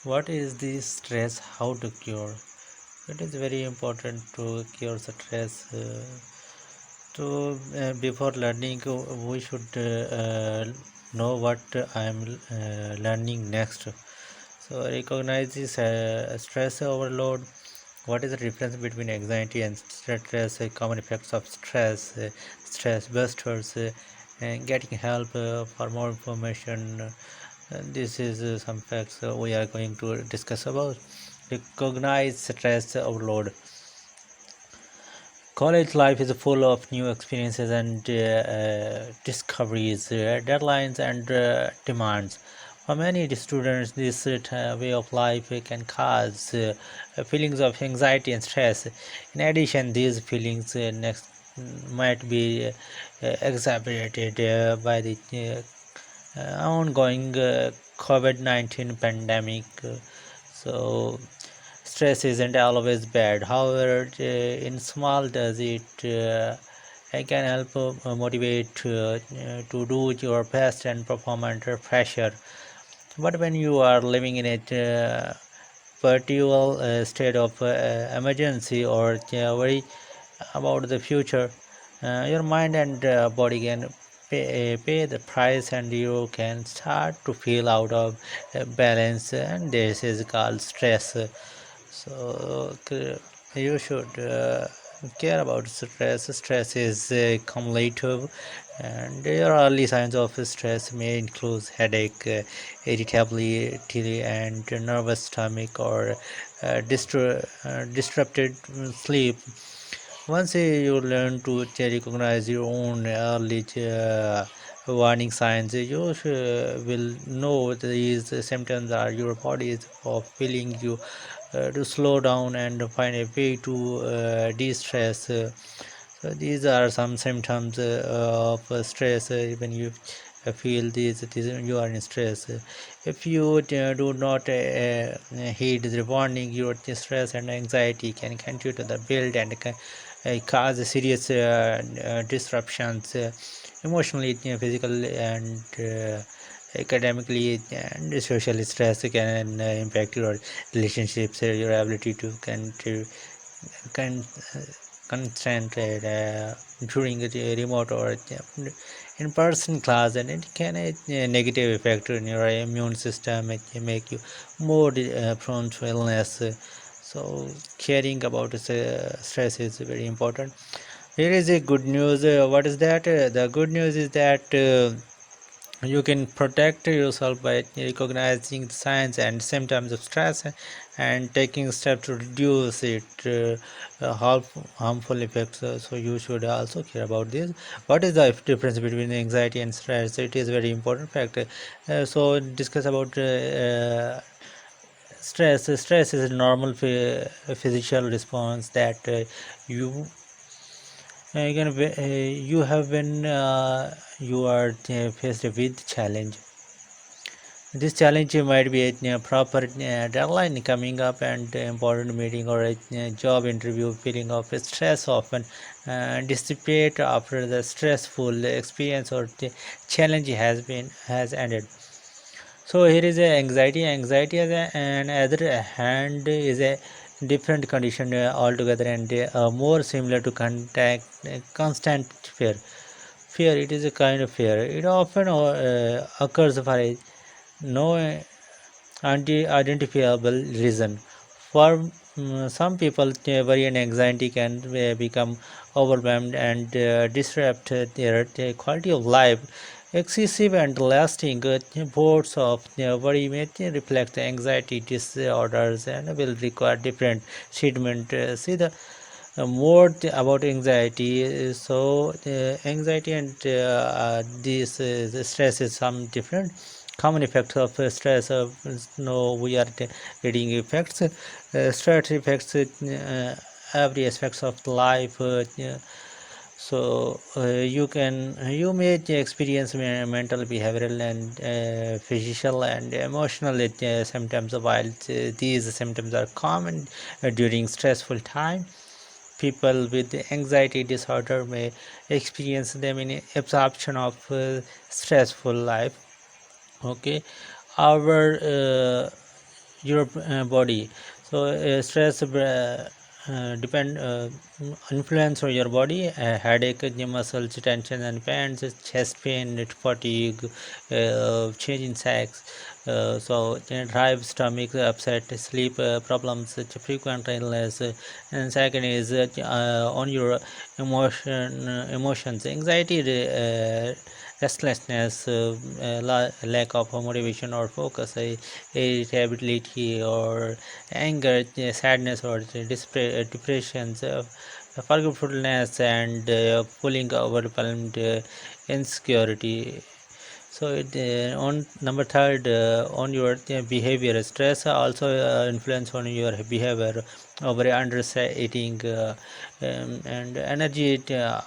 What is the stress? How to cure? It is very important to cure stress. Before learning, we should know what I am learning next. So recognize this stress overload. What is the difference between anxiety and stress? Common effects of stress, stress busters, and getting help for more information. This is some facts we are going to discuss about. Recognize stress overload. College life is full of new experiences and discoveries, deadlines, and demands. For many students, this way of life can cause feelings of anxiety and stress. In addition, these feelings next might be exacerbated by the ongoing COVID-19 pandemic. So stress isn't always bad. However, in small does it can help motivate to do your best and perform under pressure. But when you are living in a perpetual state of emergency or worry about the future, your mind and body can pay the price, and you can start to feel out of balance, and this is called stress. So you should care about stress. Stress is cumulative, and your early signs of stress may include headache, irritability, and nervous stomach, or disrupted sleep. Once you learn to recognize your own early warning signs, you will know these symptoms are your body is of feeling you to slow down and find a way to de-stress. So these are some symptoms of stress. When you feel these, you are in stress. If you do not heed the warning, your stress and anxiety can continue to the build and can cause serious disruptions emotionally, physically, and academically and social. Stress can impact your relationships, your ability to con- concentrate during the remote or in-person class, and it can negative effect on your immune system. It can make you more prone to illness. So caring about stress is very important. Here is a good news. What is that? The good news is that you can protect yourself by recognizing the signs and symptoms of stress and taking steps to reduce it harmful effects. So you should also care about this. What is the difference between anxiety and stress? It is very important factor. So discuss about stress. Stress is a normal physical response that you you have when you are faced with challenge. This challenge might be a proper deadline coming up and important meeting or a job interview. Feeling of stress often dissipate after the stressful experience or the challenge has ended. So here is a anxiety. Anxiety as an other hand is a different condition altogether, and more similar to constant fear. Fear, it is a kind of fear. It often occurs for a no identifiable reason. For some people, worry and anxiety can become overwhelmed and disrupt their quality of life. Excessive and lasting bouts of worry may reflect anxiety disorders and will require different treatment. See the more about anxiety. So anxiety and this stress is some different common effects of stress. No, we are reading effects. Stress affects every aspects of life. You may experience mental, behavioral, and physical and emotional symptoms. While these symptoms are common during stressful time, people with anxiety disorder may experience them in absorption of stressful life. Okay, our your body. So stress depend influence on your body, headache, muscles tension and pains, chest pain, fatigue, change in sex, so drive, stomach upset, sleep problems, frequent illness, and second is on your emotions, anxiety, restlessness, lack of motivation or focus, irritability or anger, sadness or depressions, forgetfulness and pulling overwhelmed, insecurity. So on number third, on your behavior, stress also influence on your behavior, over under eating, and energy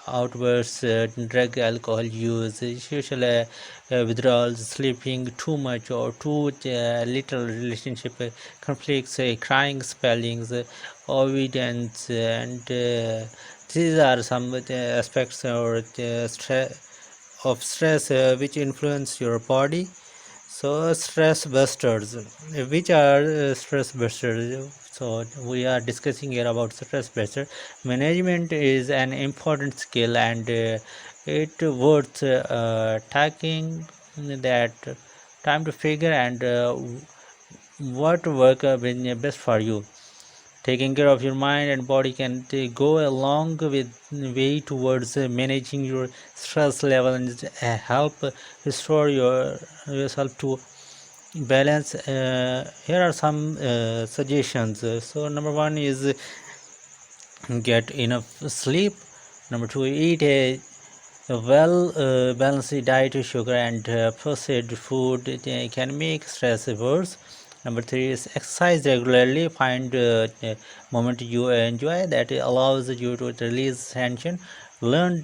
outbursts, drug, alcohol use, social withdrawals, sleeping too much or too little, relationship conflicts, crying spellings, avoidance, and these are some aspects or stress which influence your body. So stress busters, which are stress busters? So we are discussing here about stress buster management is an important skill, and it worth taking that time to figure and what work been best for you. Taking care of your mind and body can go a long way towards managing your stress level and help restore yourself to balance. Here are some suggestions. So number one is get enough sleep. Number two, eat a well balanced diet. Sugar and processed food can make stress worse. Number three is exercise regularly. Find a moment you enjoy that allows you to release tension. Learn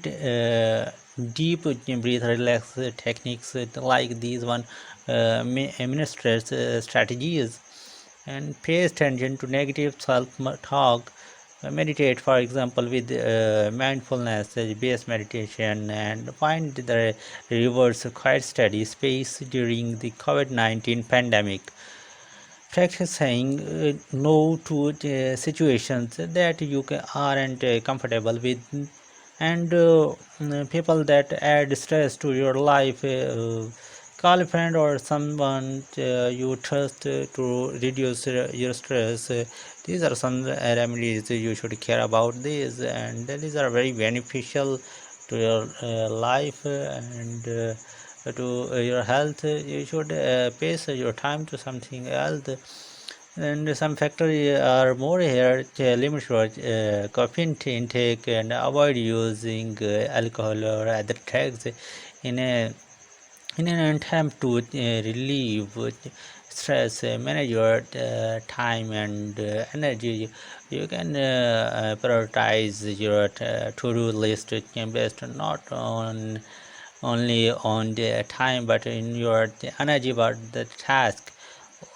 deep breathe relax techniques like these one stress strategies, and pay attention to negative self-talk. Meditate, for example, with mindfulness based meditation, and find the reverse quite steady space during the COVID-19 pandemic. Practice saying no to situations that you aren't comfortable with, and people that add stress to your life. Call a friend or someone you trust to reduce your stress. These are some remedies you should care about these, and these are very beneficial to your life and to your health. You should pace your time to something else. And some factors are more here: limit your caffeine intake and avoid using alcohol or other drugs in a in an attempt to relieve stress. Manage your time and energy. You can prioritize your to-do list based not on only on the time but in your energy about the task.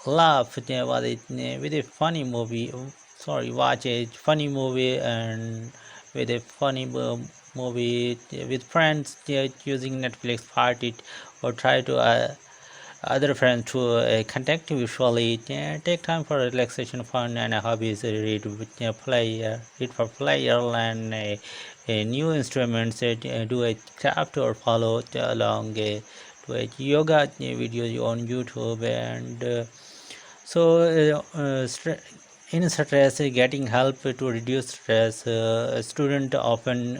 Laugh with a funny movie. Sorry, watch a funny movie and with a funny movie with friends, using Netflix party, or try to other friends to contact visually. Take time for relaxation, fun, and hobbies. Read, read for play, learn a new instruments. Do a craft or follow along to a yoga videos on YouTube, and in stress, getting help to reduce stress. Students often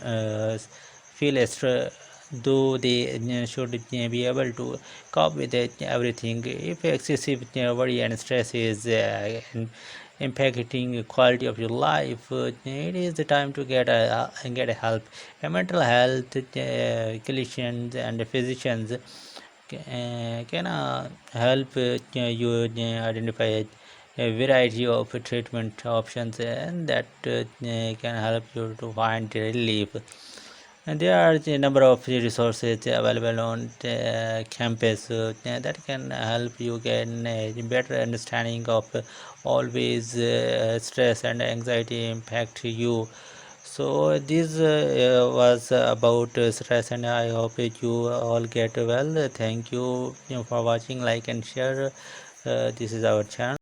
feel stress, though they should be able to cope with everything. If excessive worry and stress is impacting the quality of your life, it is the time to get help. A mental health clinicians and physicians can help you identify a variety of treatment options, and that can help you to find relief. And there are a number of resources available on campus that can help you get a better understanding of always stress and anxiety impact you. So this was about stress, and I hope you all get well. Thank you, for watching. Like and share. This is our channel.